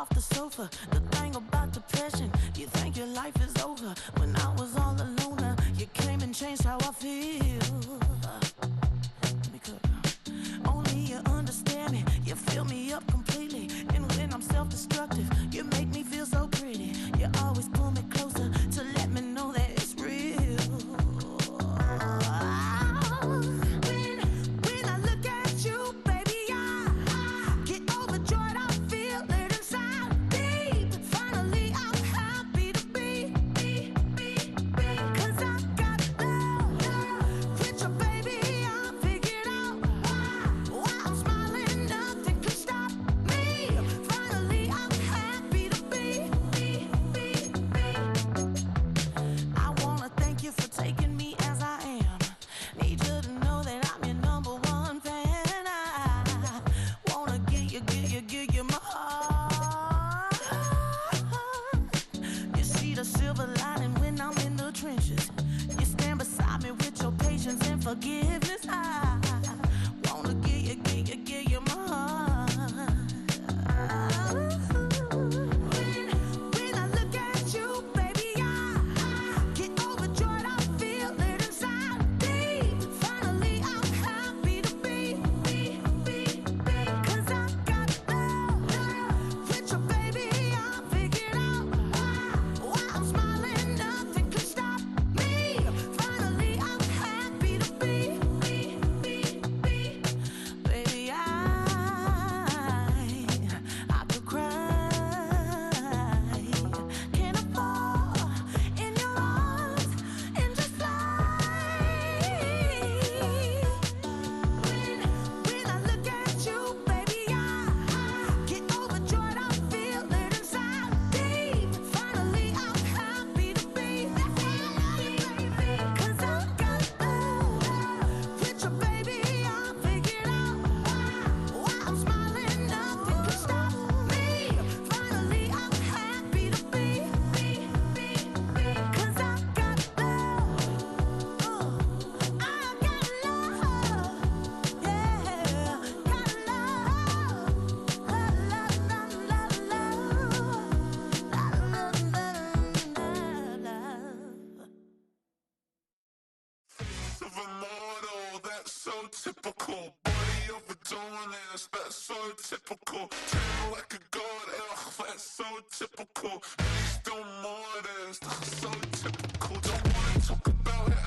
off the sofa. The thing about depression, you think your life is over. When I was all alone, you came and changed how I feel. Let me cook. Only you understand me, you fill me up completely. And when I'm self-destructive, you make me feel so pretty. You always pull me closer to let me know that it's real. When I look at you, baby, I get overjoyed. I feel it inside me. Finally, I'm happy to be. Cause I got love with your baby. I figured out why I'm smiling. Nothing can stop me. Finally, I'm happy to be. I wanna thank you for taking me as I am. Need you to know that I'm your number one fan. I wanna give you my heart. You see the silver lining when I'm in the trenches. You stand beside me with your patience and forgiveness. I wanna give you my heart. When I look at you, baby, I get overjoyed. I feel it inside me. Finally, I'm happy to be. Cause I got love with your baby. I figured out why I'm smiling. Nothing can stop me. Finally, I'm happy to be. Baby, I could cry. Can I fall in your arms and just fly? When I look at you, baby, I get overjoyed. I feel it inside me. Finally, I'm happy to be. Cause I got love with your baby. I figured out why I'm smiling. Nothing can stop me. Finally, I'm happy to be. Cause I got love. I got love. Yeah, got love. Love. Of a model, that's so typical. Body of a Adonis, that's so typical. Tail like a god, ugh, that's so typical. And he's still modest, so typical. Don't wanna talk about it,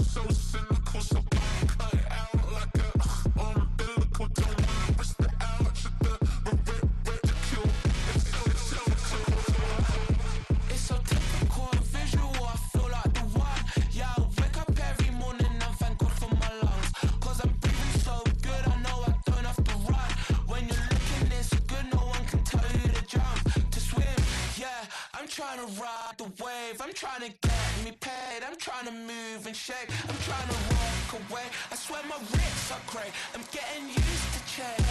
so cynical. So don't cut it out like a umbilical. Don't wanna risk the ouch at the ridicule. It's so typical, visual, I feel like the one. Yeah, I wake up every morning and thank God for my lungs. Cause I'm breathing so good, I know I don't have to run. When you're looking this good, no one can tell you to jump, to swim. Yeah, I'm trying to ride the wave, I'm trying to get me paid. I'm trying to move and shake, I'm trying to walk away. I swear my wrists are great, I'm getting used to change.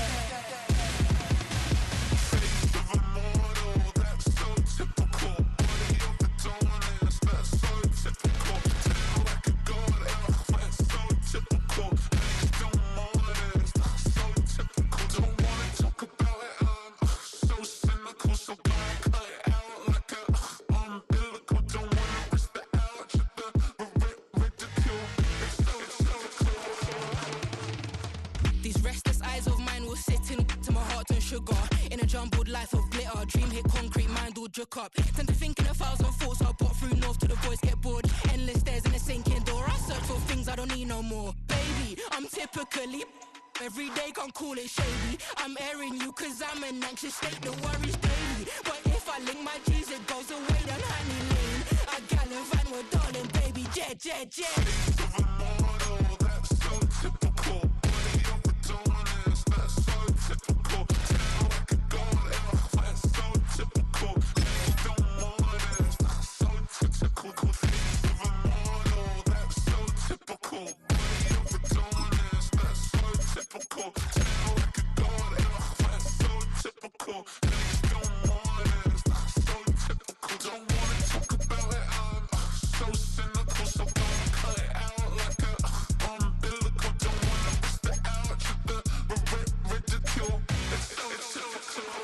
Face of a model, that's so typical. Body of a Adonis, that's so typical. Tail like a god, ugh, that's so typical. And he's still modest, so typical. Don't wanna talk about it, so cynical. So don't cut it out like a umbilical. Don't wanna risk the ouch at the ridicule. It's so These restless eyes of mine will sit in to my heart and sugar. In a jumbled life of glitter, dream hit concrete, mind all jerk up. Tend to think in 1,000 thoughts, I bought through north to the voice get bored. Endless stairs in a sinking door, I search for things I don't need no more. Baby, I'm typically every day, can't call it shady. I'm airing you cause I'm an anxious state, the worries daily. But if I link my G's, it goes away down honey lane. I gallivant with darling, baby, jet. face of a model, that's so typical. Body of a Adonis, that's so typical. Tail like a god, ugh, that's so typical. And he's still modest, so typical. Face of a model, that's so typical. Body of a Adonis, that's so typical. Tail like a god, ugh, that's so typical. And he's still modest, so typical. Don't wanna talk about it, so cynical. So don't cut it out like a umbilical. Don't wanna risk the ouch at the ridicule. It's so typical.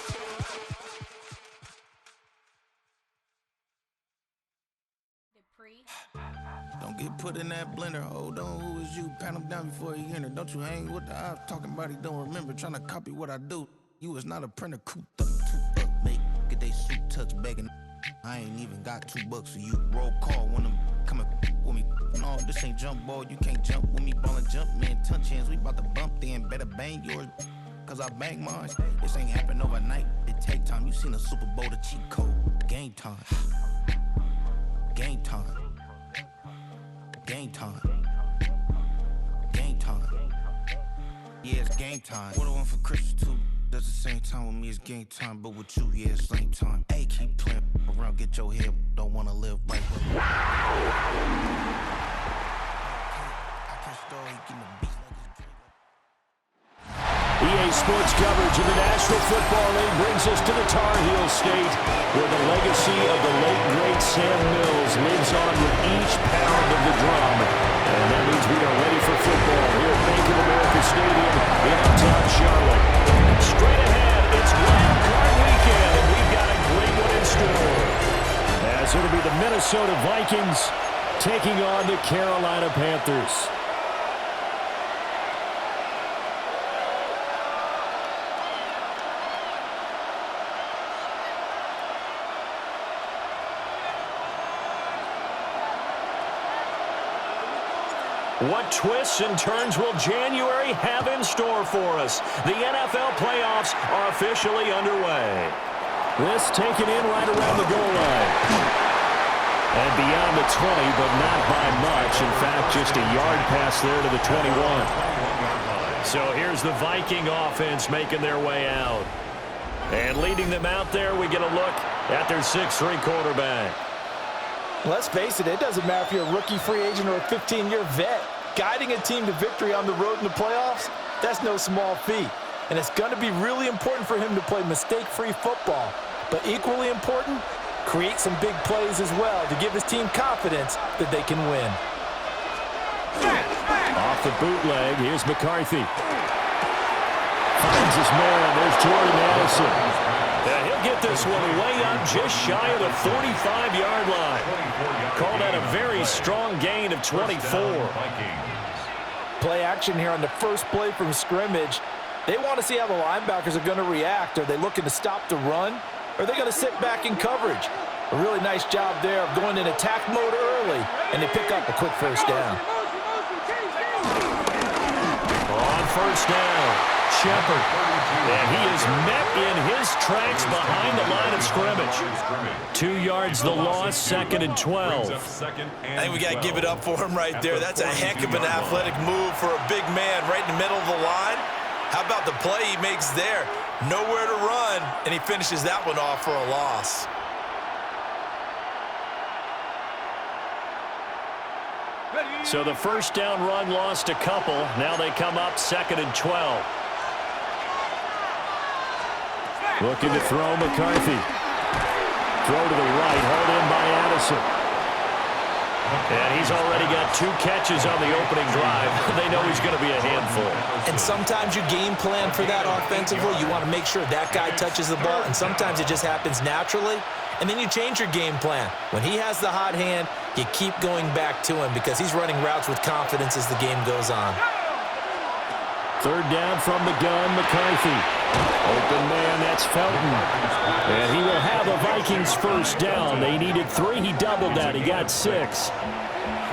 get put in that blender. Hold on, who is you? Pat him down before he enter. Don't you hang with the ops talking about he don't remember. Trying to copy what I do. You is not a printer. Cooped up, toot up, make get they suit touch begging. I ain't even got $2 for you. Roll call when I'm coming with me. No, this ain't jump ball. You can't jump with me. Ball and jump, man. Touch hands. We bout to bump then. Better bang yours. Cause I bang mine. This ain't happen overnight. It take time. You seen a Super Bowl, the cheat code. Game time. Game time. Game time. Game time. Yeah, it's game time. What I want for Christmas too. That's the same time with me, it's game time. But with you, yeah, it's same time. Hey, keep playing around, get your head. Don't wanna live right with me. I can't start getting the beat like it's EA Sports coverage of the National Football League brings us to the Tar Heel State, where the legacy of the late, great Sam Mills lives on with each pound of the drum. And that means we are ready for football here at Bank of America Stadium in uptown Charlotte. Straight ahead, it's Wild Card Weekend, and we've got a great one in store. As it'll be the Minnesota Vikings taking on the Carolina Panthers. What twists and turns will January have in store for us? The NFL playoffs are officially underway. This taken in right around the goal line. And beyond the 20, but not by much. In fact, just a yard pass there to the 21. So here's the Viking offense making their way out. And leading them out there, we get a look at their 6'3" quarterback. Let's face it, it doesn't matter if you're a rookie free agent or a 15-year vet. Guiding a team to victory on the road in the playoffs, that's no small feat. And it's going to be really important for him to play mistake-free football. But equally important, create some big plays as well to give his team confidence that they can win. Off the bootleg, here's McCarthy. Finds his man, there's Jordan Addison. He'll get this one way up just shy of the 45-yard line. Called out a very strong gain of 24. Play action here on the first play from scrimmage. They want to see how the linebackers are going to react. Are they looking to stop the run? Or are they going to sit back in coverage? A really nice job there of going in attack mode early, and they pick up a quick first down. On first down, Shepard. And he is met in his tracks behind the line of scrimmage. 2 yards the loss, 2nd and 12. I think we got to give it up for him right there. That's a heck of an athletic move for a big man right in the middle of the line. How about the play he makes there? Nowhere to run, and he finishes that one off for a loss. So the first down run lost a couple. Now they come up 2nd and 12. Looking to throw McCarthy. Throw to the right, hauled in by Addison. And he's already got 2 catches on the opening drive. They know he's going to be a handful. And sometimes you game plan for that offensively. You want to make sure that guy touches the ball, and sometimes it just happens naturally. And then you change your game plan. When he has the hot hand, you keep going back to him because he's running routes with confidence as the game goes on. 3rd down from the gun, McCarthy. Open man, that's Felton. And he will have a Vikings first down. They needed 3. He doubled that. He got 6.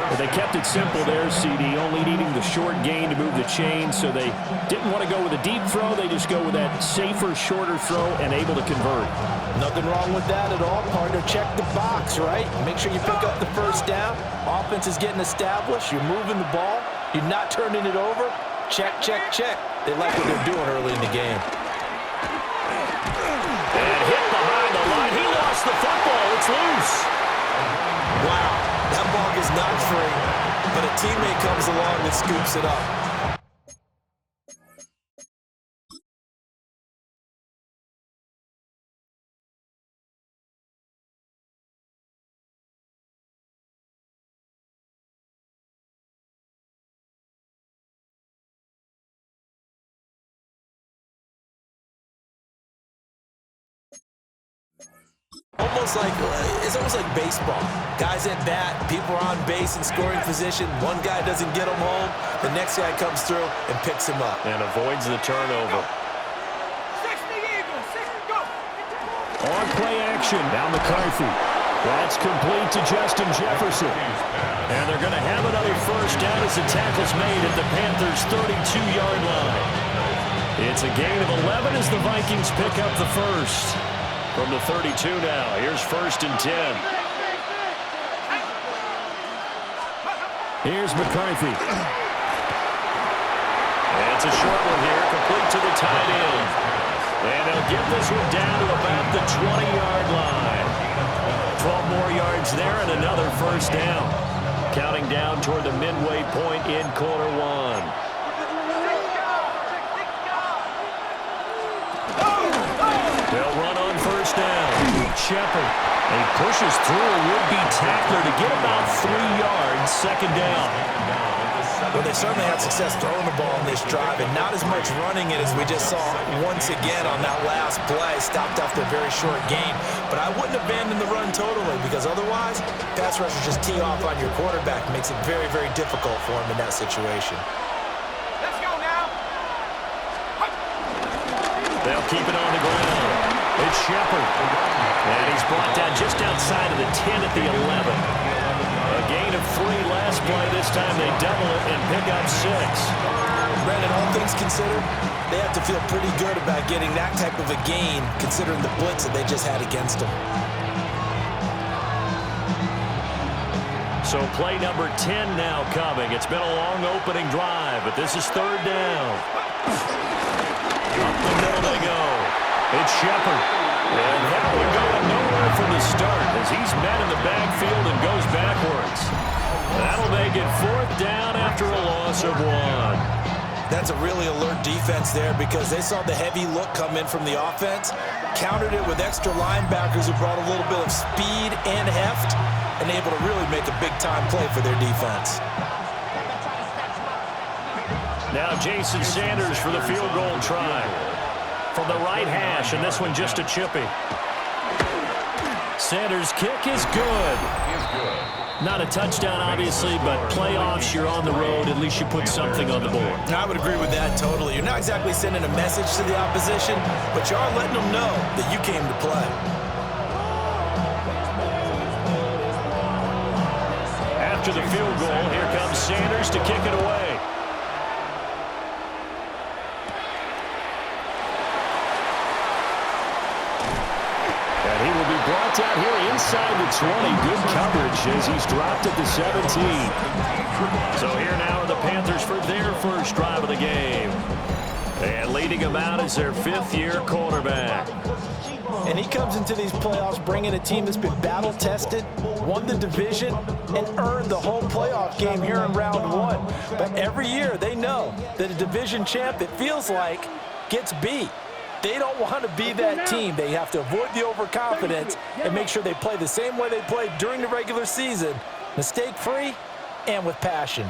But they kept it simple there, CD, only needing the short gain to move the chain, so they didn't want to go with a deep throw. They just go with that safer, shorter throw and able to convert. Nothing wrong with that at all, partner. Check the box, right? Make sure you pick up the first down. Offense is getting established. You're moving the ball. You're not turning it over. Check, check, check. They like what they're doing early in the game. And hit behind the line. He lost the football. It's loose. Wow, that ball is not free, but a teammate comes along and scoops it up. almost like baseball. Guys at bat, people are on base in scoring position. One guy doesn't get him home. The next guy comes through and picks him up. And avoids the turnover. On play action, now McCarthy. That's complete to Justin Jefferson. And they're going to have another first down as the tackle's made at the Panthers' 32-yard line. It's a gain of 11 as the Vikings pick up the first. From the 32 now, here's 1st and 10. Here's McCarthy. And it's a short one here, complete to the tight end. And they'll get this one down to about the 20-yard line. 12 more yards there and another first down. Counting down toward the midway point in quarter one. They'll run on first down. Shepard. He pushes through a would-be tackler to get about 3 yards, second down. Well, they certainly had success throwing the ball in this drive, and not as much running it as we just saw once again on that last play. Stopped after a very short gain. But I wouldn't abandon the run totally, because otherwise, pass rushers just tee off on your quarterback. Makes it very, very difficult for him in that situation. Let's go now. They'll keep it on the ground. It's Shepard. And he's brought down just outside of the 10 at the 11. A gain of 3 last play. This time they double it and pick up 6. Brandon, all things considered, they have to feel pretty good about getting that type of a gain, considering the blitz that they just had against them. So play number 10 now coming. It's been a long opening drive, but this is 3rd down. Up the middle they go. It's Shepard. And that one going nowhere from the start as he's met in the backfield and goes backwards. That'll make it 4th down after a loss of 1. That's a really alert defense there because they saw the heavy look come in from the offense, countered it with extra linebackers who brought a little bit of speed and heft, and able to really make a big-time play for their defense. Now Jason Sanders for the field goal try. From the right hash, and this one just a chippy. Sanders' kick is good. Not a touchdown, obviously, but playoffs, you're on the road. At least you put something on the board. I would agree with that totally. You're not exactly sending a message to the opposition, but you are letting them know that you came to play. After the field goal, here comes Sanders to kick it away. He will be brought down here inside the 20. Good coverage as he's dropped at the 17. So here now are the Panthers for their first drive of the game. And leading them out is their 5th-year quarterback. And he comes into these playoffs bringing a team that's been battle-tested, won the division, and earned the home playoff game here in round 1. But every year they know that a division champ, it feels like, gets beat. They don't want to be that team. They have to avoid the overconfidence and make sure they play the same way they played during the regular season, mistake-free and with passion.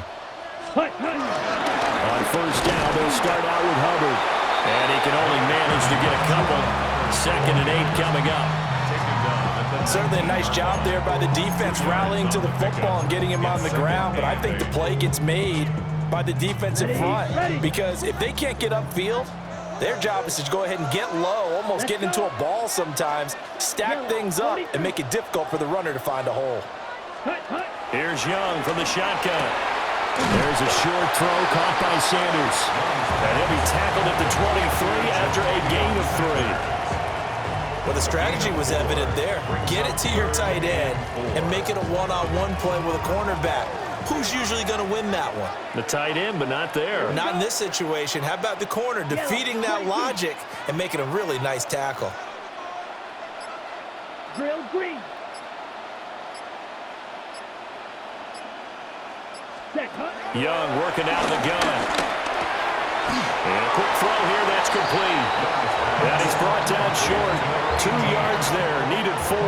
On first down, they'll start out with Hubbard. And he can only manage to get a couple. 2nd and 8 coming up. Certainly a nice job there by the defense rallying to the football and getting him on the ground. But I think the play gets made by the defensive front because if they can't get upfield, their job is to go ahead and get low, almost get into a ball sometimes, stack things up, and make it difficult for the runner to find a hole. Here's Young from the shotgun. There's a short throw caught by Sanders. And he'll be tackled at the 23 after a gain of 3. Well, the strategy was evident there. Get it to your tight end and make it a one-on-one play with a cornerback. Who's usually going to win that one? The tight end, but not there. Not in this situation. How about the corner defeating that logic and making a really nice tackle? Drill green. Young working out of the gun. And a quick throw here, that's complete. And he's brought down short. 2 yards there, needed 4.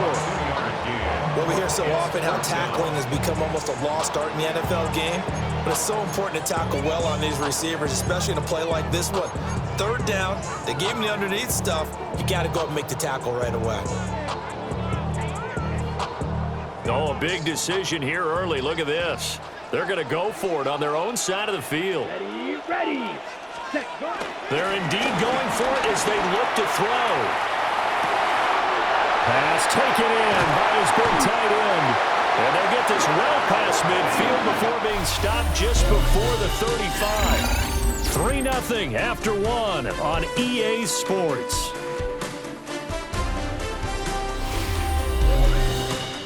Well, we hear so often how tackling has become almost a lost art in the NFL game, but it's so important to tackle well on these receivers, especially in a play like this one. 3rd down, they gave him the underneath stuff, you got to go up and make the tackle right away. Oh, a big decision here early. Look at this. They're going to go for it on their own side of the field. Ready. Set, go. They're indeed going for it as they look to throw. Pass taken in by his big tight end. And they get this well past midfield before being stopped just before the 35. 3-0 after 1 on EA Sports.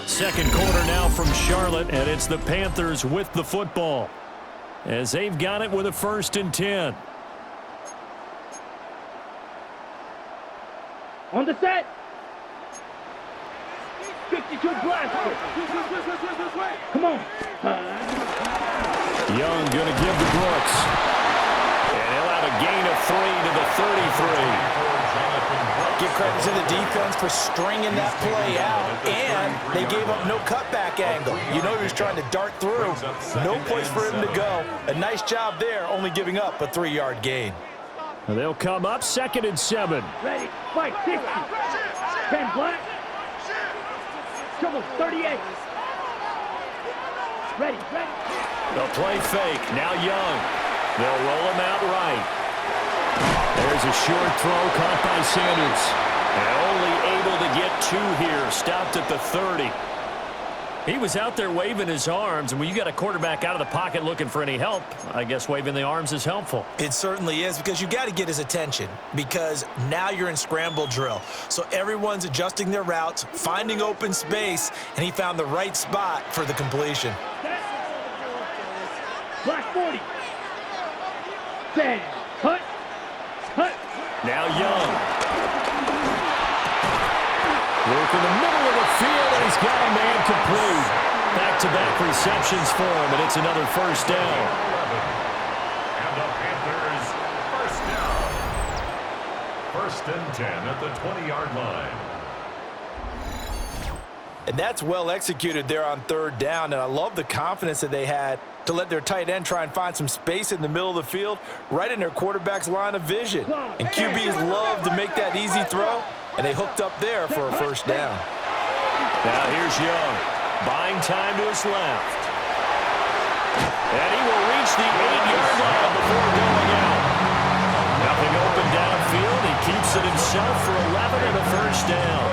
Second quarter now from Charlotte, and it's the Panthers with the football as they've got it with a 1st and 10. On the set. 52 blaster. Come on. Young going to give to Brooks. And he'll have a gain of 3 to the 33. Give credit to the defense for stringing that play out, and they gave up no cutback angle. You know he was trying to dart through. No place for him to go. A nice job there, only giving up a 3-yard gain. They'll come up 2nd and 7. Ready. Fight. 60. 10 black. Trouble 38. Ready. They'll play fake. Now Young. They'll roll him out right. There's a short throw caught by Sanders. And only able to get 2 here. Stopped at the 30. He was out there waving his arms, and when you got a quarterback out of the pocket looking for any help, I guess waving the arms is helpful. It certainly is, because you got to get his attention, because now you're in scramble drill. So everyone's adjusting their routes, finding open space, and he found the right spot for the completion. Black 40. Bang. Cut. Now Young. Work in the middle of the field, and he's got a man complete. Back-to-back receptions for him, and it's another 1st down. And the Panthers, 1st down. 1st and 10 at the 20-yard line. And that's well executed there on 3rd down, and I love the confidence that they had to let their tight end try and find some space in the middle of the field, right in their quarterback's line of vision. And QBs love to make that easy throw, and they hooked up there for a 1st down. Now here's Young, buying time to his left. And he will reach the 8-yard line before going out. Nothing open downfield. He keeps it himself for 11 and a 1st down.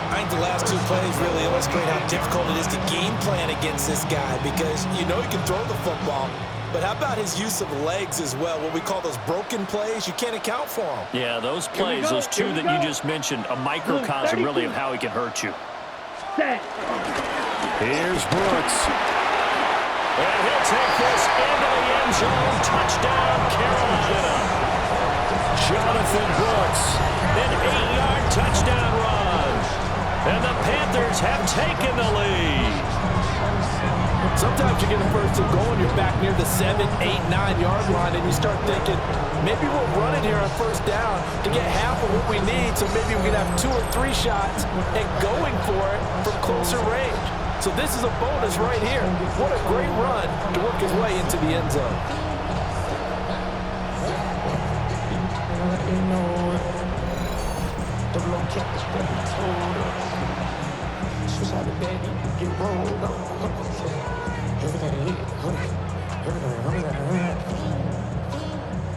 I think the last 2 plays really illustrate how difficult it is to game plan against this guy, because you know he can throw the football, but how about his use of legs as well? What we call those broken plays, you can't account for them. Yeah, those plays, those 2 that you just mentioned, a microcosm really of how he can hurt you. Here's Brooks. And he'll take this into the end zone. Touchdown, Carolina. Jonathan Brooks, an 8-yard touchdown run. And the Panthers have taken the lead. Sometimes you get a 1st and goal and you're back near the 7, 8, 9-yard line, and you start thinking, maybe we'll run it here on 1st down to get half of what we need, so maybe we can have 2 or 3 shots and going for it from closer range. So this is a bonus right here. What a great run to work his way into the end zone.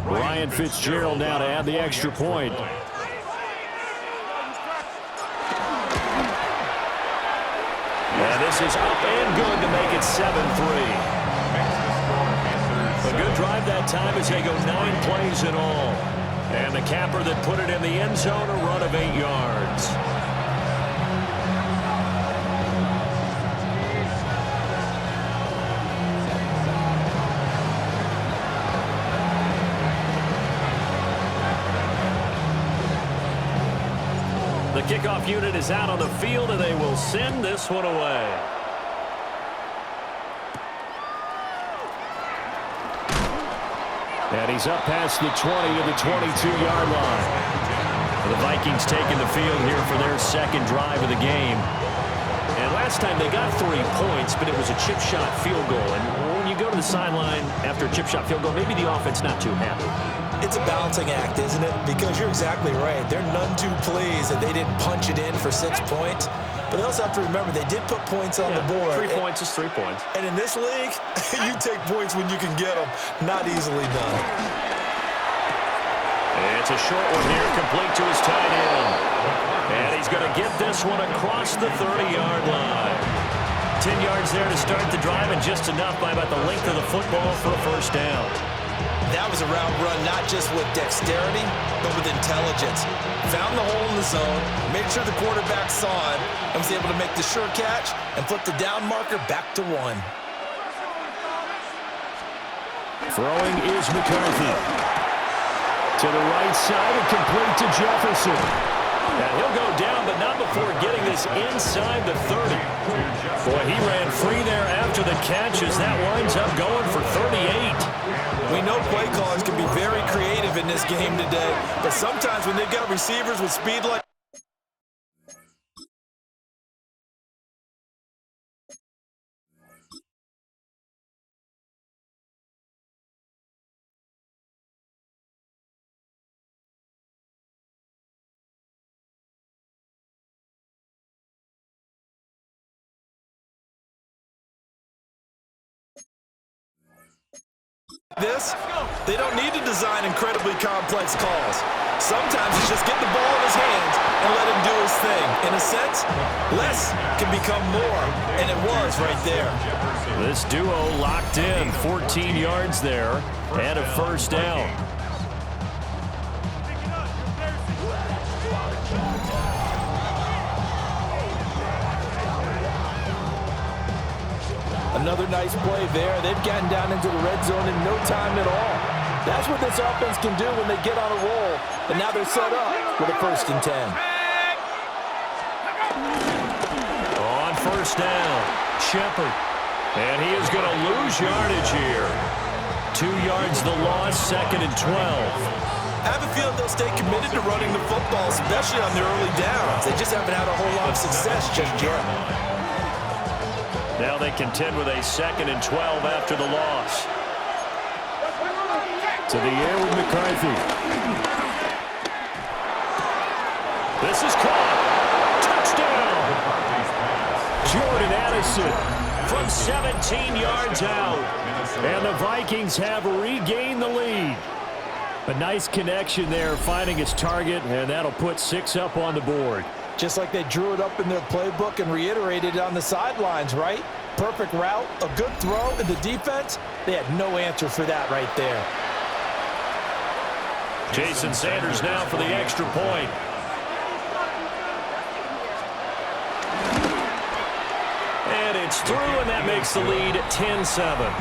Ryan Fitzgerald now to add the extra point. And this is up and good to make it 7-3. A good drive that time as they go 9 plays in all. And the capper that put it in the end zone, a run of 8 yards. The kickoff unit is out on the field, and they will send this one away. And he's up past the 20 to the 22-yard line. The Vikings taking the field here for their 2nd drive of the game. And last time they got 3 points, but it was a chip shot field goal. And when you go to the sideline after a chip shot field goal, maybe the offense not too happy. It's a balancing act, isn't it? Because you're exactly right. They're none too pleased that they didn't punch it in for 6 points. But they also have to remember they did put points on the board. 3 points is 3 points. And in this league, you take points when you can get them. Not easily done. It's a short one here, complete to his tight end. And he's going to get this one across the 30-yard line. 10 yards there to start the drive, and just enough by about the length of the football for a first down. That was a route run not just with dexterity, but with intelligence. Found the hole in the zone, made sure the quarterback saw it, and was able to make the sure catch and flip the down marker back to 1. Throwing is McCarthy. To the right side and complete to Jefferson. Now he'll go down, but not before getting this inside the 30. Boy, he ran free there after the catch as that winds up going for 38. We know play callers can be very creative in this game today, but sometimes when they've got receivers with speed like this, they don't need to design incredibly complex calls. Sometimes it's just get the ball in his hands and let him do his thing. In a sense, less can become more, and it was right there. This duo locked in, 14 yards there, and a first down. Another nice play there. They've gotten down into the red zone in no time at all. That's what this offense can do when they get on a roll. And now they're set up with a 1st and 10. On first down, Shepard. And he is going to lose yardage here. 2 yards the loss, 2nd and 12. I have a feeling they'll stay committed to running the football, especially on their early downs. They just haven't had a whole lot of success just yet. Now they contend with a 2nd and 12 after the loss. To the air with McCarthy. This is caught. Touchdown. Jordan Addison from 17 yards out. And the Vikings have regained the lead. A nice connection there, finding his target, and that'll put 6 up on the board. Just like they drew it up in their playbook and reiterated it on the sidelines, right? Perfect route, a good throw, and the defense, they had no answer for that right there. Jason Sanders now for the extra point. And it's through, and that makes the lead 10-7.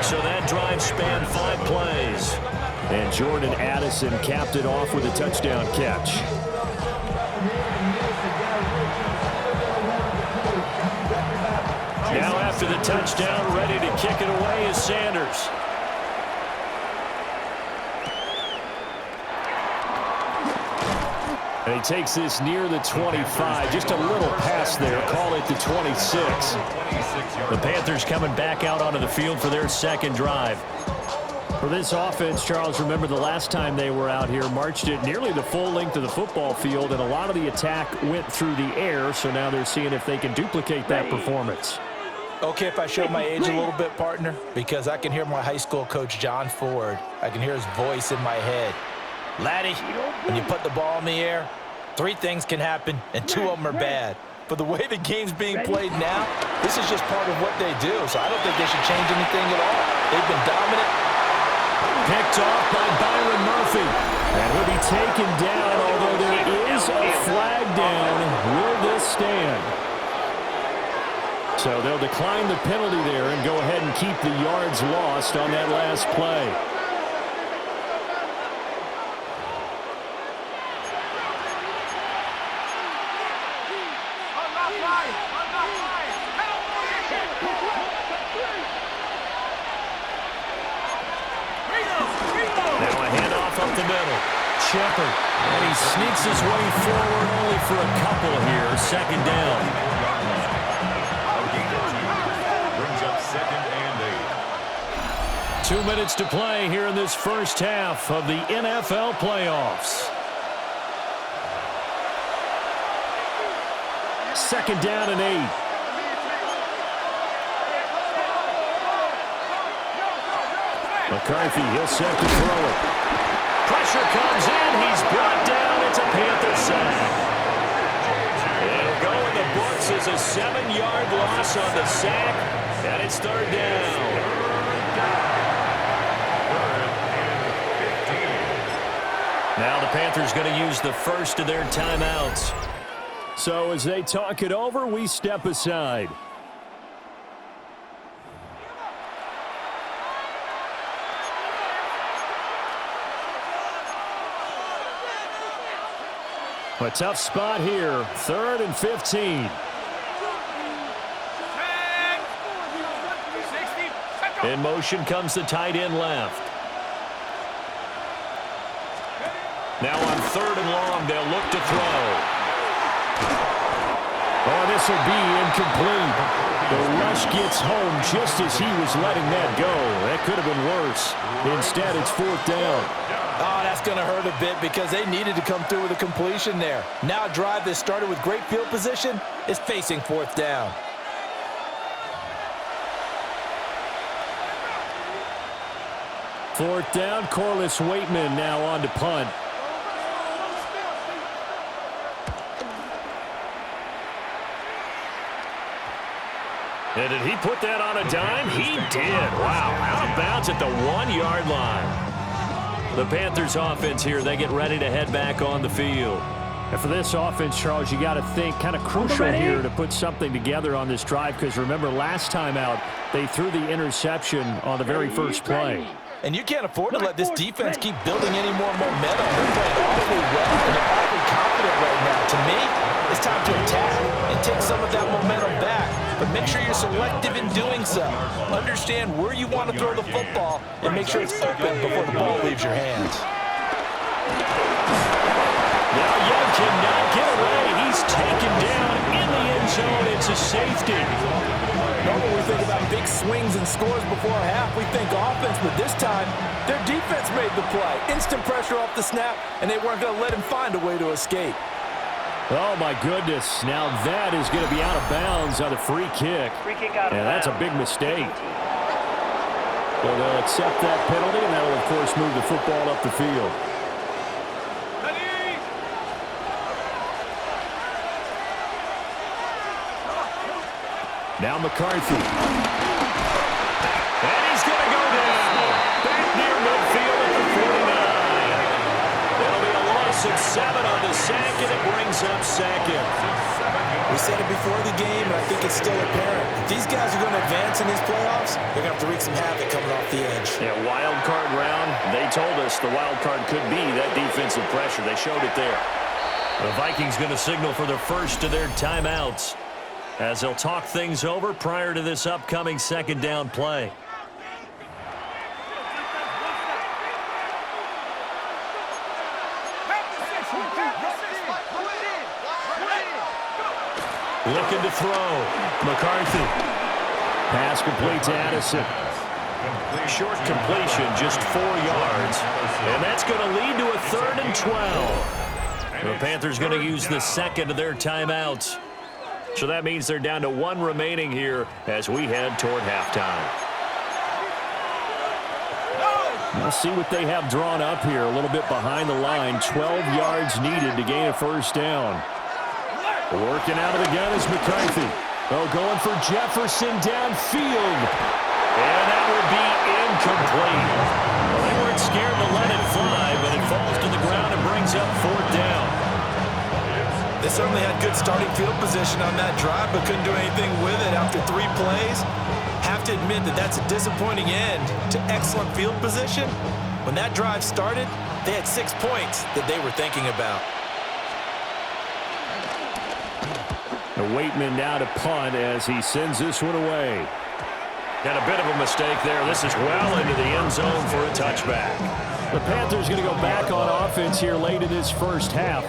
So that drive spanned 5 plays. And Jordan Addison capped it off with a touchdown catch. Now after the touchdown, ready to kick it away is Sanders. And he takes this near the 25. Just a little pass there. Call it the 26. The Panthers coming back out onto the field for their 2nd drive. For this offense, Charles, remember the last time they were out here, marched it nearly the full length of the football field, and a lot of the attack went through the air, so now they're seeing if they can duplicate that performance. Okay, if I show my age a little bit, partner, because I can hear my high school coach, John Ford. I can hear his voice in my head. Laddie, when you put the ball in the air, 3 things can happen, and 2 of them are bad. But the way the game's being played now, this is just part of what they do, so I don't think they should change anything at all. They've been dominant. Picked off by Byron Murphy. And will be taken down, although there is a flag down. Will this stand? So they'll decline the penalty there and go ahead and keep the yards lost on that last play. Now a handoff up the middle. Shepard. And he sneaks his way forward only for a couple here. 2nd down. Brings up 2nd and 8. 2 minutes to play here in this first half of the NFL playoffs. second down and 8. McCarthy, he'll set to throw it. Pressure comes in. He's brought down. It's a Panther sack. It'll go in the books as a 7-yard loss on the sack, and it's third down. Now the Panthers going to use the first of their timeouts. So as they talk it over, we step aside. A tough spot here, 3rd and 15. In motion comes the tight end left. Now on 3rd and long, they'll look to throw. Oh, this will be incomplete. The rush gets home just as he was letting that go. That could have been worse. Instead, it's 4th down. Oh, that's going to hurt a bit because they needed to come through with a completion there. Now a drive that started with great field position is facing 4th down. Fourth down, Corliss Waitman now on to punt. And did he put that on a dime? He did. Wow, out of bounds at the 1-yard line. The Panthers offense here, they get ready to head back on the field. And for this offense, Charles, you got to think kind of crucial here to put something together on this drive because remember last time out, they threw the interception on the very first play. And you can't afford to let this defense keep building any more momentum. They're playing awfully well and they're awfully confident right now. To me, it's time to attack and take some of that momentum back. But make sure you're selective in doing so. Understand where you want to throw the football and make sure it's open before the ball leaves your hands. Now Young cannot get away. He's taken down in the end zone. It's a safety. Normally we think about big swings and scores before a half. We think offense, but this time their defense made the play. Instant pressure off the snap, and they weren't going to let him find a way to escape. Oh, my goodness. Now that is going to be out of bounds on a free kick. And that's a big mistake. So they'll accept that penalty, and that'll, of course, move the football up the field. Now McCarthy. And he's going to go down. Back near midfield at the 49. That'll be a loss of 7 on the sack, and it brings up second. We said it before the game, and I think it's still apparent. If these guys are going to advance in these playoffs, they're going to have to wreak some havoc coming off the edge. Yeah, wild card round. They told us the wild card could be that defensive pressure. They showed it there. The Vikings going to signal for the first of their timeouts as they'll talk things over prior to this upcoming second down play. Looking to throw. McCarthy. Pass complete to Addison. Short completion, just 4 yards. And that's going to lead to a 3rd and 12. The Panthers going to use the second of their timeouts. So that means they're down to 1 remaining here as we head toward halftime. We'll see what they have drawn up here a little bit behind the line. 12 yards needed to gain a first down. Working out of the gun is McCarthy. Oh, going for Jefferson downfield. And that would be incomplete. Well, they weren't scared to let it fly, but it falls to the ground and brings up 4th down. They certainly had good starting field position on that drive, but couldn't do anything with it after 3 plays. Have to admit that that's a disappointing end to excellent field position. When that drive started, they had 6 points that they were thinking about. The Waitman now to punt as he sends this one away. Got a bit of a mistake there. This is well into the end zone for a touchback. The Panthers going to go back on offense here late in this first half.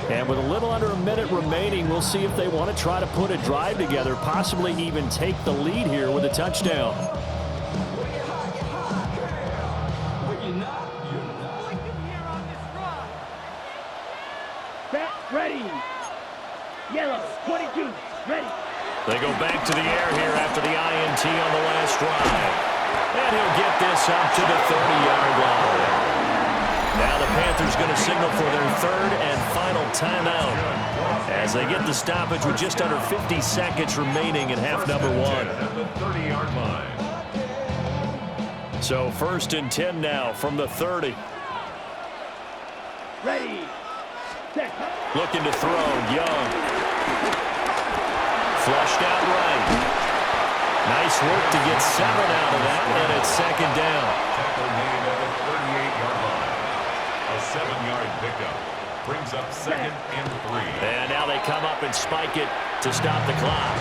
And with a little under a minute remaining, we'll see if they want to try to put a drive together, possibly even take the lead here with a touchdown. Set, ready. Yellow, 22, ready. They go back to the air here after the INT on the last drive. And he'll get this up to the 30-yard line. Now the Panthers going to signal for their third and final timeout as they get the stoppage with just under 50 seconds remaining in half number one. At the 30-yard line. So 1st and 10 now from the 30. Ready, set. Looking to throw, Young. Flushed out right. Nice work to get 7 out of that, and it's 2nd down. Tackle made at the 38-yard line. A 7-yard pickup brings up 2nd and 3. And now they come up and spike it to stop the clock.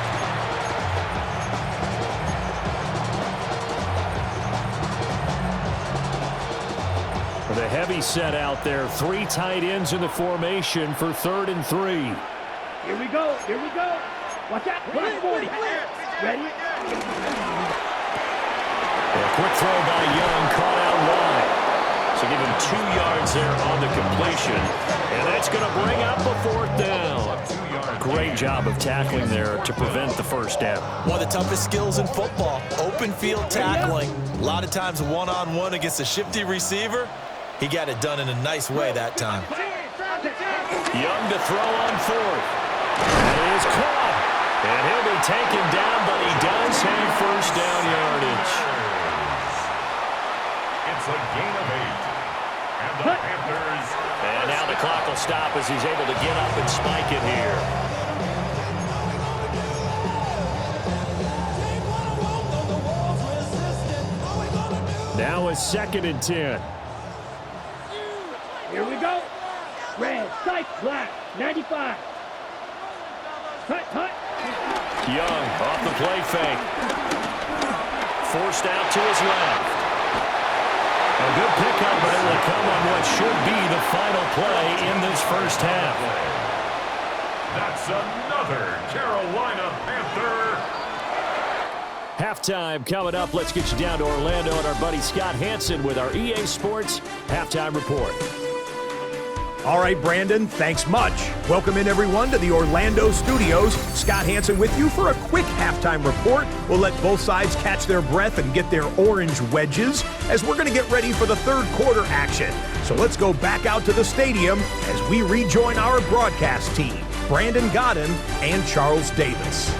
The heavy set out there. 3 tight ends in the formation for 3rd and 3. Here we go, here we go. Watch out, block 40. Ready? A quick throw by Young, caught out wide. So give him 2 yards there on the completion. And that's going to bring up a 4th down. Great job of tackling there to prevent the 1st down. One of the toughest skills in football, open field tackling. A lot of times one-on-one against a shifty receiver. He got it done in a nice way that time. Young to throw on 4th. And he is caught. And he'll be taken down, but he does have 1st down yardage. It's a gain of 8. And the Panthers. And now the clock will stop as he's able to get up and spike it here. Now a 2nd and 10. Here we go. Red, sight, black, 95. Hut. Young off the play fake. Forced out to his left. A good pickup, but it will come on what should be the final play in this 1st half. That's another Carolina Panther. Halftime coming up. Let's get you down to Orlando and our buddy Scott Hansen with our EA Sports Halftime Report. All right, Brandon, thanks much. Welcome in, everyone, to the Orlando studios. Scott Hansen with you for a quick halftime report. We'll let both sides catch their breath and get their orange wedges as we're going to get ready for the 3rd quarter action. So let's go back out to the stadium as we rejoin our broadcast team, Brandon Godden and Charles Davis.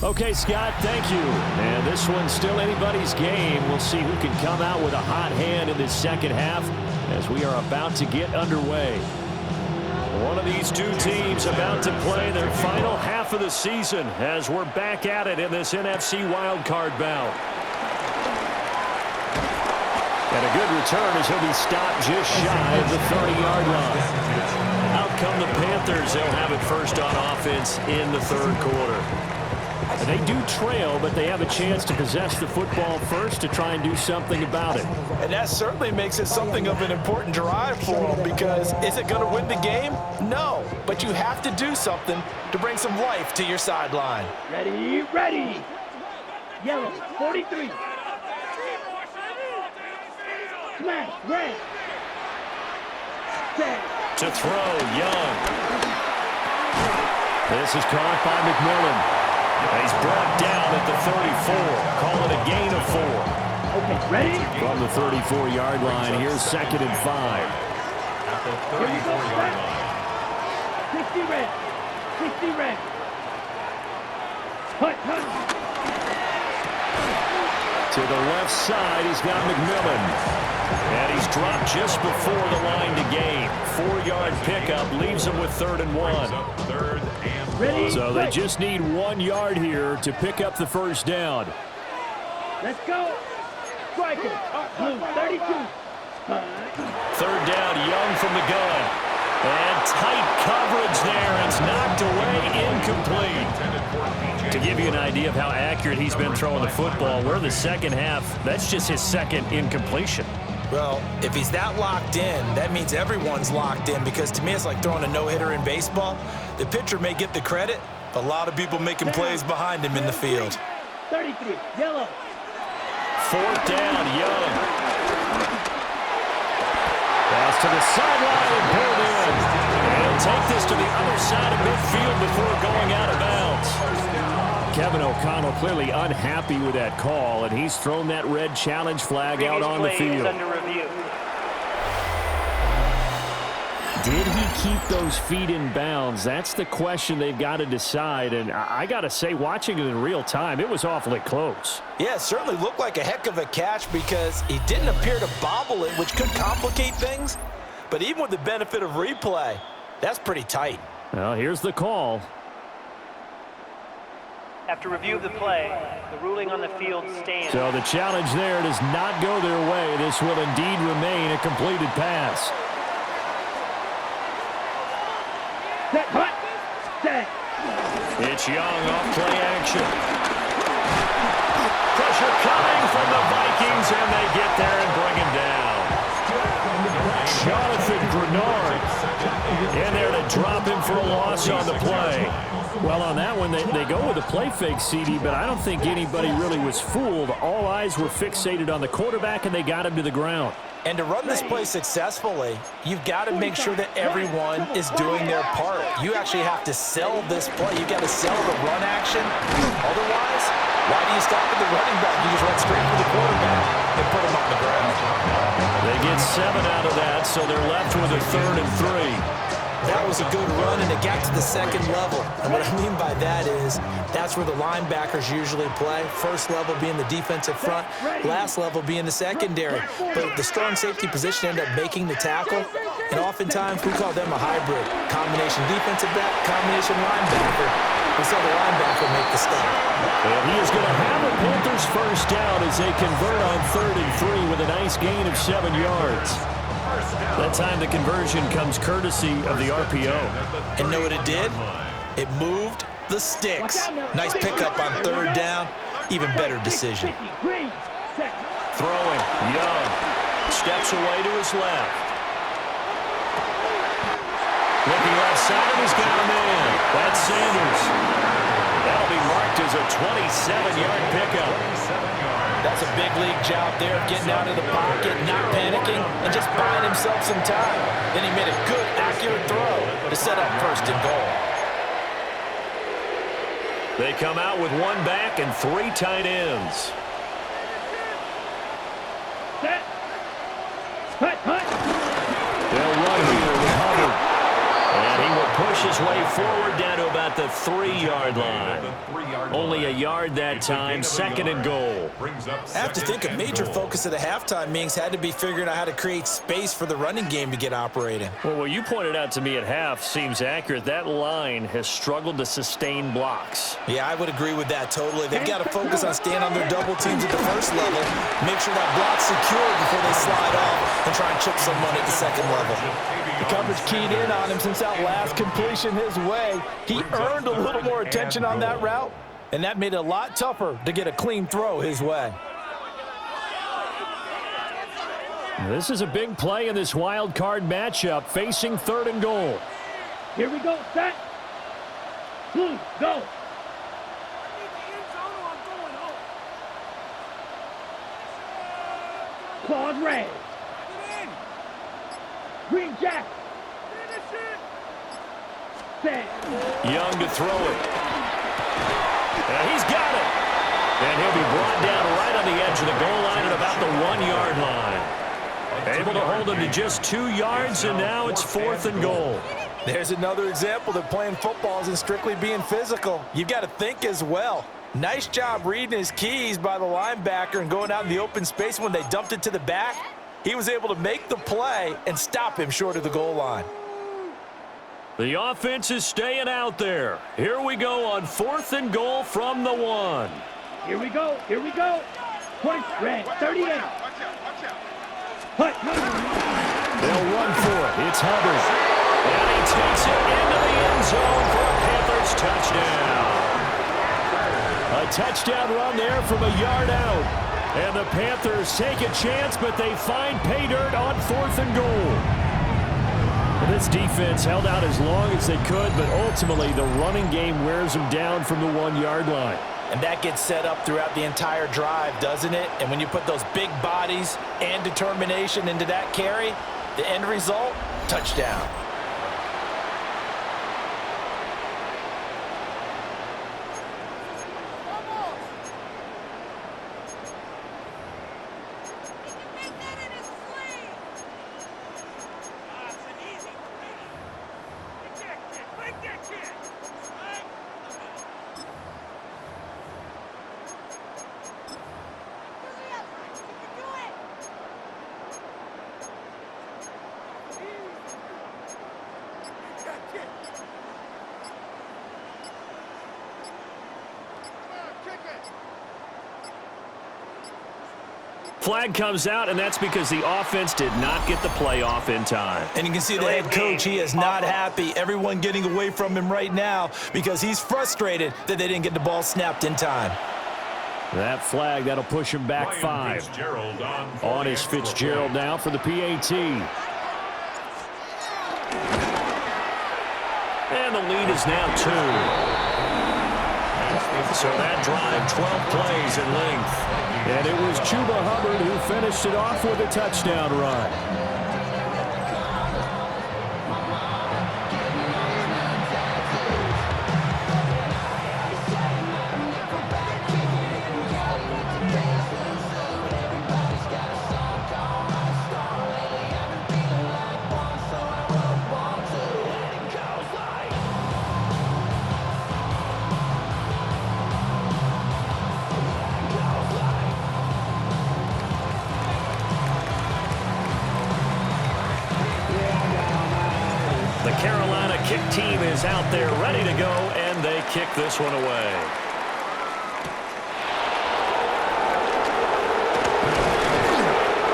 Okay, Scott, thank you. And this one's still anybody's game. We'll see who can come out with a hot hand in this 2nd half as we are about to get underway. One of these 2 teams about to play their final half of the season as we're back at it in this NFC wildcard bout. And a good return as he'll be stopped just shy of the 30-yard line. Out come the Panthers. They'll have it first on offense in the 3rd quarter. And they do trail, but they have a chance to possess the football first to try and do something about it. And that certainly makes it something of an important drive for them because is it going to win the game? No, but you have to do something to bring some life to your sideline. Ready, ready. Yellow, 43. Smash, red. Set. To throw, Young. This is caught by McMillan. He's brought down at the 34. Call it a gain of 4. Okay, ready? From the 34-yard line, here's 2nd and 5. At the 34-yard line. 60 red. 60 red. Hut. To the left side, he's got McMillan. And he's dropped just before the line to gain. 4-yard pickup leaves him with 3rd and 1. 3rd and 1. Ready? So they just need 1 yard here to pick up the 1st down. Let's go. Striker. Blue, 32. 3rd down, Young from the gun. And tight coverage there. It's knocked away, incomplete. To give you an idea of how accurate he's been throwing the football, we're in the 2nd half. That's just his 2nd incompletion. Well, if he's that locked in, that means everyone's locked in because to me it's like throwing a no-hitter in baseball. The pitcher may get the credit, A lot of people making plays behind him in the field. 33, yellow. 4th down, Young. Pass to the sideline and pulled in. And he'll take this to the other side of midfield before going out of bounds. Kevin O'Connell clearly unhappy with that call, and he's thrown that red challenge flag out on the field. Under review. Did he keep those feet in bounds? That's the question they've got to decide. And I got to say, watching it in real time, it was awfully close. Yeah, it certainly looked like a heck of a catch because he didn't appear to bobble it, which could complicate things. But even with the benefit of replay, that's pretty tight. Well, here's the call. After review of the play, the ruling on the field stands. So the challenge there does not go their way. This will indeed remain a completed pass. Set, hut, set. It's Young off play action. Pressure coming from the Vikings, and they get there and bring him down. Jonathan Grenard in there to drop him for a loss on the play. Well, on that one, they go with a play fake, CD, but I don't think anybody really was fooled. All eyes were fixated on the quarterback, and they got him to the ground. And to run this play successfully, you've got to make sure that everyone is doing their part. You actually have to sell this play. You've got to sell the run action. Otherwise, why do you stop at the running back? You just run straight for the quarterback and put him on the ground. They get 7 out of that, so they're left with a 3rd and 3. That was a good run, and it got to the second level. And what I mean by that is that's where the linebackers usually play. First level being the defensive front, last level being the secondary. But the strong safety position ended up making the tackle, and oftentimes we call them a hybrid. Combination defensive back, combination linebacker. We saw the linebacker make the stop. And he is going to have a Panthers first down as they convert on 3rd and 3 with a nice gain of 7 yards. That time the conversion comes courtesy of the RPO. And know what it did? It moved the sticks. Nice pickup on 3rd down. Even better decision. Throwing. Young. Steps away to his left. Looking left side, and he's got him in. That's Sanders. That'll be marked as a 27-yard pickup. That's a big league job there, getting out of the pocket, not panicking, and just buying himself some time. Then he made a good, accurate throw to set up 1st and goal. They come out with 1 back and 3 tight ends. Set. Hut, hut. They'll run here with Hubbard. And he will push his way forward down to about the 3-yard line. Only a yard that time, 2nd and goal. I have to think a major focus of the halftime meetings had to be figuring out how to create space for the running game to get operating. Well, what you pointed out to me at half seems accurate. That line has struggled to sustain blocks. Yeah, I would agree with that totally. They've got to focus on staying on their double teams at the first level, make sure that block's secured before they slide off and try and chip someone at the second level. The coverage keyed in on him since that last completion his way. He earned a little more attention on that route, and that made it a lot tougher to get a clean throw his way. This is a big play in this wild card matchup, facing 3rd and goal. Here we go, set. Blue, go. Claude Ray. Green Jack. Set. Young to throw it. And he's got it. And he'll be brought down right on the edge of the goal line at about the 1-yard line. Able to hold him to just 2 yards, and now it's 4th and goal. There's another example that playing football isn't strictly being physical. You've got to think as well. Nice job reading his keys by the linebacker and going out in the open space. When they dumped it to the back, he was able to make the play and stop him short of the goal line. The offense is staying out there. Here we go on 4th and goal from the 1. Here we go. Here we go. 20, red, 38. Hut. They'll run for it. It's Hubbard. And he takes it into the end zone for a Panthers touchdown. A touchdown run there from a yard out. And the Panthers take a chance, but they find pay dirt on 4th and goal. This defense held out as long as they could, but ultimately the running game wears them down from the 1-yard line. And that gets set up throughout the entire drive, doesn't it? And when you put those big bodies and determination into that carry, the end result, touchdown. Flag comes out, and that's because the offense did not get the play off in time. And you can see the head coach, he is not happy. Everyone getting away from him right now because he's frustrated that they didn't get the ball snapped in time. That flag, that'll push him back 5. On is Fitzgerald now for the PAT. And the lead is now 2. So that drive, 12 plays in length. And it was Chuba Hubbard who finished it off with a touchdown run. Team is out there ready to go, and they kick this one away.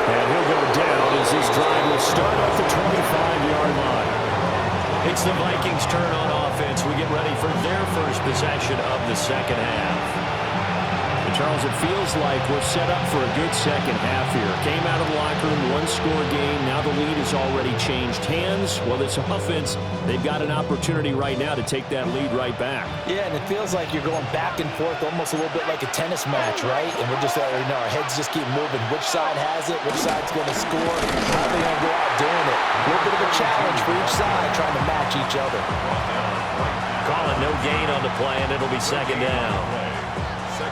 And he'll go down as this drive will start at the 25-yard line. It's the Vikings' turn on offense. We get ready for their first possession of the second half. Charles, it feels like we're set up for a good second half here. Came out of the locker room, one-score game. Now the lead has already changed hands. Well, this offense, they've got an opportunity right now to take that lead right back. Yeah, and it feels like you're going back and forth almost a little bit like a tennis match, right? And we're just, our heads just keep moving. Which side has it? Which side's going to score? How are they going to go out doing it? A little bit of a challenge for each side trying to match each other. Call it no gain on the play, and it'll be second down.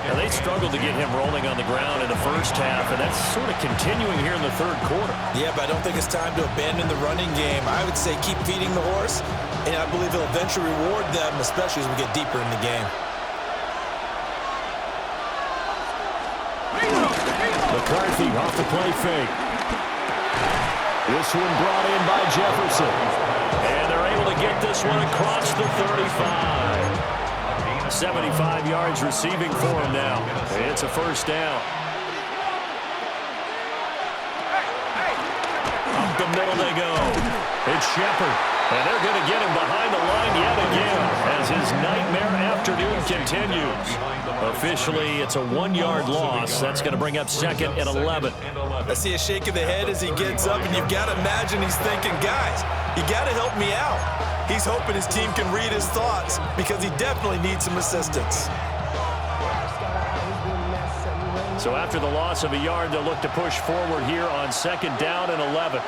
Now, they struggled to get him rolling on the ground in the first half, and that's sort of continuing here in the third quarter. Yeah, but I don't think it's time to abandon the running game. I would say keep feeding the horse, and I believe he'll eventually reward them, especially as we get deeper in the game. McCarthy off the play fake. This one brought in by Jefferson. And they're able to get this one across the 35. 75 yards receiving for him now. It's a first down. Up the middle they go. It's Shepard. And they're going to get him behind the line yet again as his nightmare afternoon continues. Officially, it's a 1-yard loss. That's going to bring up second and 11. I see a shake of the head as he gets up, and you've got to imagine he's thinking, guys, you got to help me out. He's hoping his team can read his thoughts because he definitely needs some assistance. So after the loss of a yard, they'll look to push forward here on second down and 11.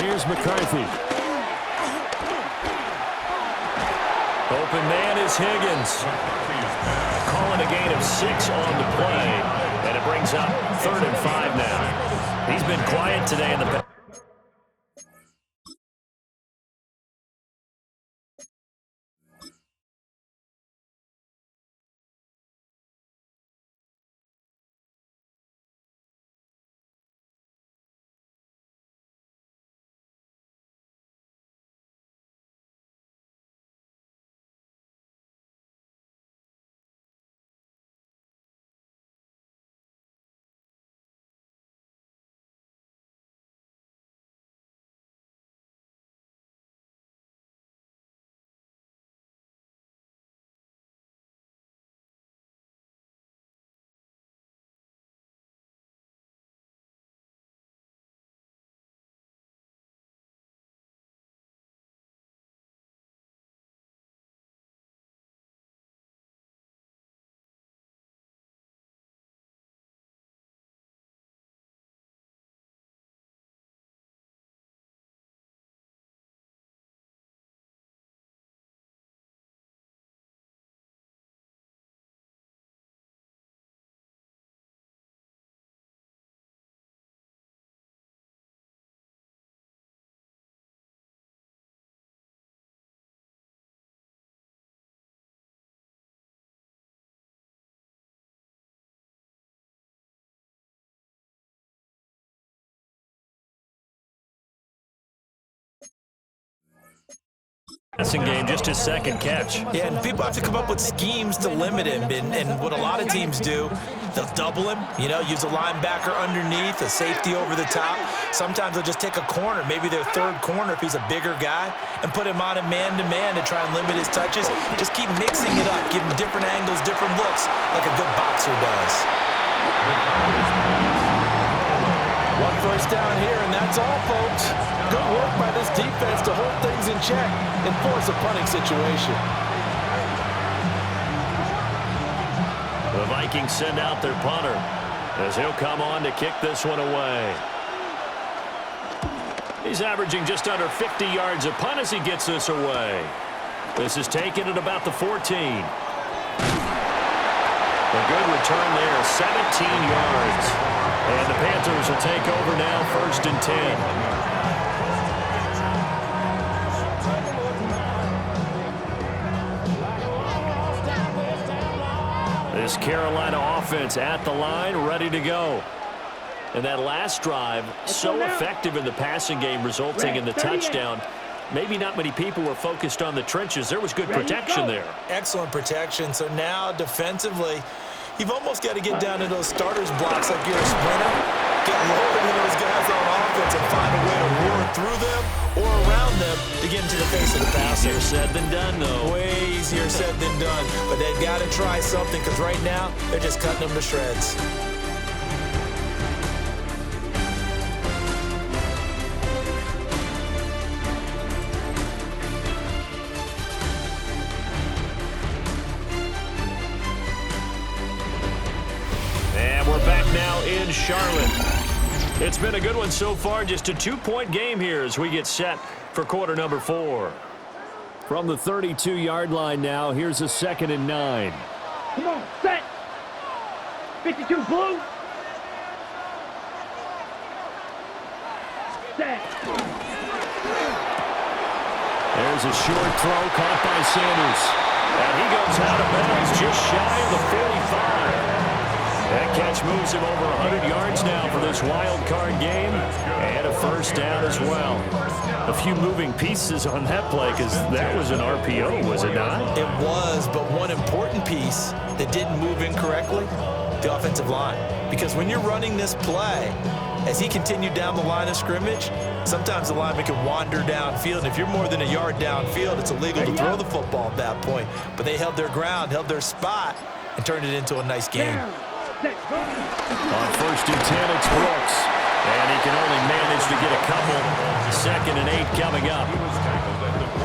Here's McCarthy. Open man is Higgins. Calling a gain of 6 on the play, and it brings up 3rd and 5 now. He's been quiet today in the passing game, just his second catch. Yeah, and people have to come up with schemes to limit him. And what a lot of teams do, they'll double him, use a linebacker underneath, a safety over the top. Sometimes they'll just take a corner, maybe their third corner if he's a bigger guy, and put him on a man-to-man to try and limit his touches. Just keep mixing it up, give him different angles, different looks, like a good boxer does. One first down here, and that's all, folks. Good work by this defense to hold things in check and force a punting situation. The Vikings send out their punter as he'll come on to kick this one away. He's averaging just under 50 yards a punt as he gets this away. This is taken at about the 14. A good return there, 17 yards. And the Panthers will take over now, 1st and 10. This Carolina offense at the line, ready to go. And that last drive, so effective in the passing game, resulting in the touchdown. Maybe not many people were focused on the trenches. There was good protection there. Excellent protection. So now, defensively, you've almost got to get down to those starters blocks like you're a sprinter. Get lower than those guys on offense and find a way to roar through them or around them to get into the face of the passer. Easier said than done, though. Way easier said than done. But they've got to try something because right now, they're just cutting them to shreds. Now in Charlotte. It's been a good one so far. Just a 2-point game here as we get set for quarter number 4. From the 32-yard line now, here's a 2nd and 9. Come on, set. 52 blue. Set. There's a short throw caught by Sanders. And he goes out of bounds just shy of the 45. That catch moves him over 100 yards now for this wild card game. And a first down as well. A few moving pieces on that play because that was an RPO, was it not? It was, but one important piece that didn't move incorrectly, the offensive line. Because when you're running this play, as he continued down the line of scrimmage, sometimes the lineman can wander downfield. And if you're more than a yard downfield, it's illegal to throw the football at that point. But they held their ground, held their spot, and turned it into a nice game. On 1st and 10, it's Brooks. And he can only manage to get a couple. 2nd and 8 coming up.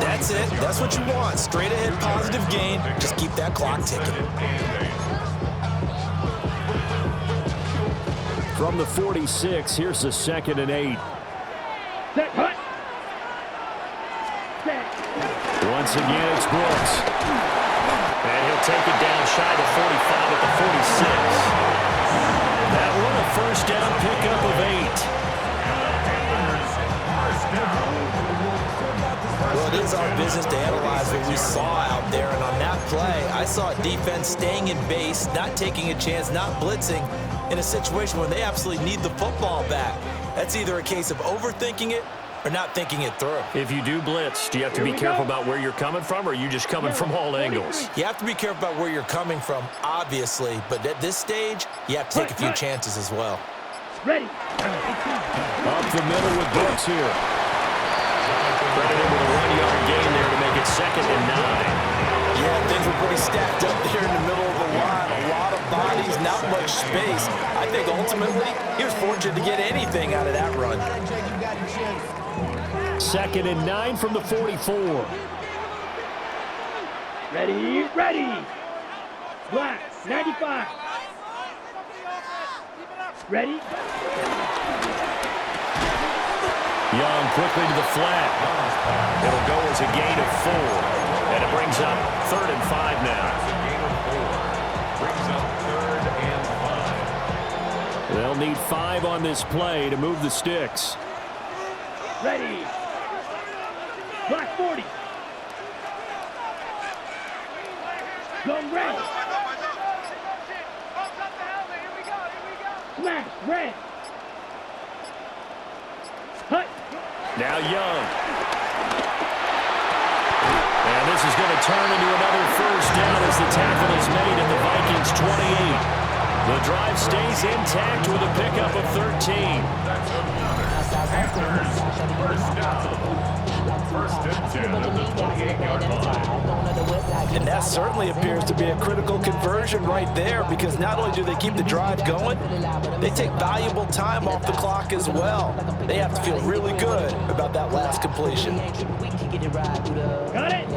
That's it. That's what you want. Straight ahead positive gain. Just keep that clock ticking. From the 46, here's the 2nd and 8. Set, hut. Set. Once again, it's Brooks. And he'll take it down shy to 45 at the 46. That one a first down pickup of 8. Well, it is our business to analyze what we saw out there. And on that play, I saw a defense staying in base, not taking a chance, not blitzing in a situation where they absolutely need the football back. That's either a case of overthinking it or not thinking it through. If you do blitz, do you have to be careful about where you're coming from, or are you just coming from all angles? You have to be careful about where you're coming from, obviously, but at this stage, you have to take a few chances as well. Ready. Up the middle with Brooks here. Credited with a 1-yard gain there to make it 2nd and 9. Yeah, things were pretty stacked up there in the middle of the line. A lot of bodies, not much space. I think ultimately, he was fortunate to get anything out of that run. 2nd and 9 from the 44. Ready, ready. Black, 95. Ready. Young quickly to the flat. It'll go as a gain of 4. And it brings up 3rd and 5 now. Brings up 3rd and 5. They'll need 5 on this play to move the sticks. Ready. Black 40. Gun red. Smash red. Hut. Now Young. this is going to turn into another first down as the tackle is made at the Vikings 28. The drive stays intact with a pickup of 13. First down. First and 10 at the 28-yard line. And that certainly appears to be a critical conversion right there, because not only do they keep the drive going, they take valuable time off the clock as well. They have to feel really good about that last completion. Got it.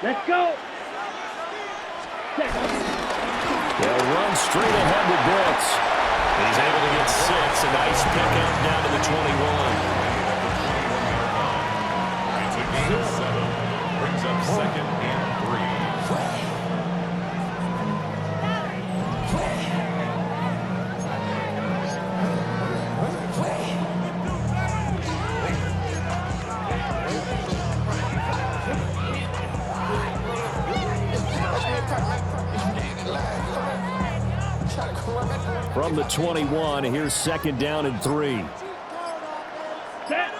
Let's go. They'll run straight ahead with Brooks. He's able to get 6. A nice pickup down to the 21. It's a gain of 7. Brings up second and 3. From the 21, here's second down and 3. Set.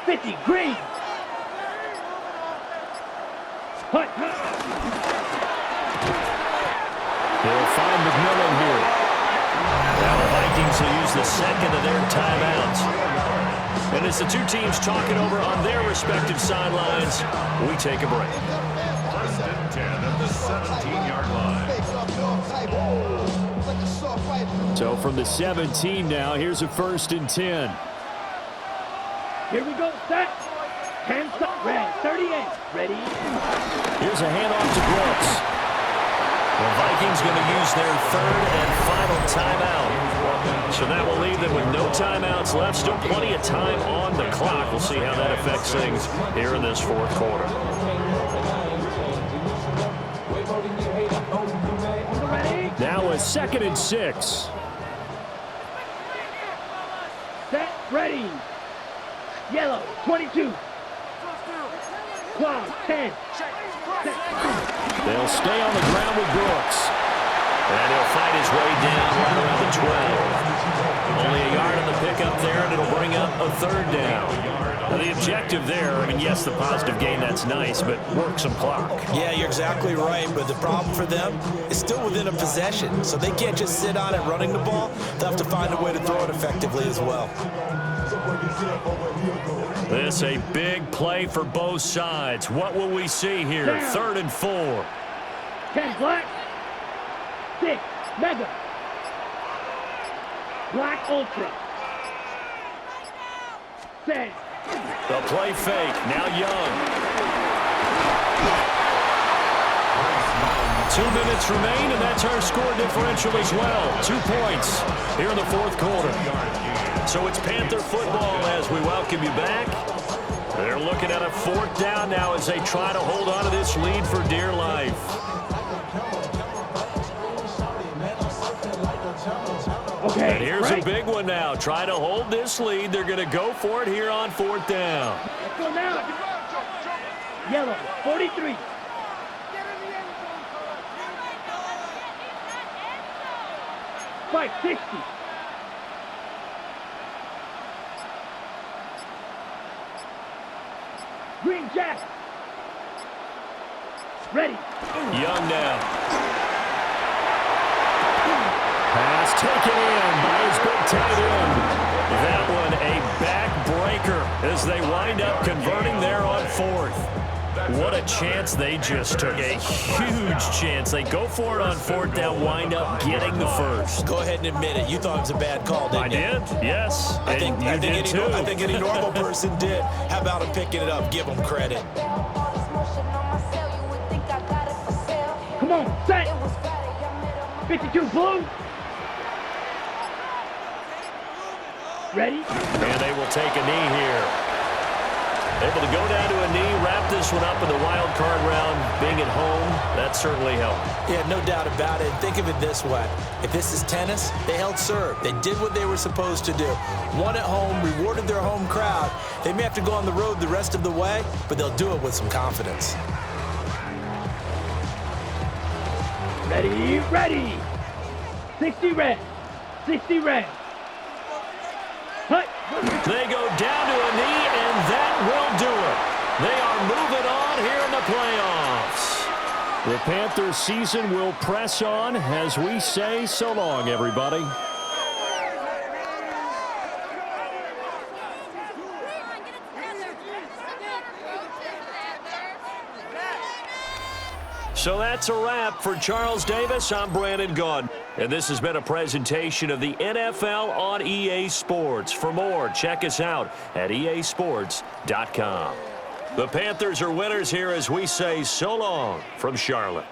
50, green. Hut. They'll find McMillan here. Now the Vikings will use the second of their timeouts. And as the two teams talk it over on their respective sidelines, we take a break. First and 10 at the 17-yard line. So from the 17 now, here's a first and 10. Here we go, set. Hands up, red, 38, ready. Here's a handoff to Brooks. The Vikings going to use their third and final timeout. So that will leave them with no timeouts left. Still plenty of time on the clock. We'll see how that affects things here in this fourth quarter. Now a second and 6. Set, ready. Yellow, 22. Quad, 10. They'll stay on the ground with Brooks. And he'll fight his way down right around the 12. Only a yard on the pickup there, and it'll bring up a third down. Now the objective there, I mean, yes, the positive gain, that's nice, but work some clock. Yeah, you're exactly right, but the problem for them is still within a possession, so they can't just sit on it running the ball. They'll have to find a way to throw it effectively as well. This a big play for both sides. What will we see here? Down. Third and 4. 10 black. 6 mega. Black ultra. Set. The play fake. Now Young. 2 minutes remain, and that's our score differential as well. 2 points here in the fourth quarter. So it's Panther football as we welcome you back. They're looking at a fourth down now as they try to hold on to this lead for dear life. Okay, And here's right. a big one now. Try to hold this lead. They're going to go for it here on fourth down. Let's go now. Yellow, 43. Fight, 60. Green Jack. Ready. Young now. Pass taken in by his big tight end. That one a backbreaker as they wind up converting there on fourth. What a chance they just took. A huge chance. They go for it on fourth down, wind up getting the first. Go ahead and admit it. You thought it was a bad call, didn't you? I did, yes. I think any normal person did. How about him picking it up? Give him credit. Come on, set. 52 blue. Ready? And they will take a knee here. Able to go down to a knee, wrap this one up in the wild card round. Being at home, that certainly helped. Yeah, no doubt about it. Think of it this way. If this is tennis, they held serve. They did what they were supposed to do. Won at home, rewarded their home crowd. They may have to go on the road the rest of the way, but they'll do it with some confidence. Ready, ready. 60 red. 60 red. Hut. They go down to a knee, and that will do it. They are moving on here in the playoffs. The Panthers season will press on as we say so long, everybody. So that's a wrap. For Charles Davis, I'm Brandon Gunn. And this has been a presentation of the NFL on EA Sports. For more, check us out at easports.com. The Panthers are winners here as we say so long from Charlotte.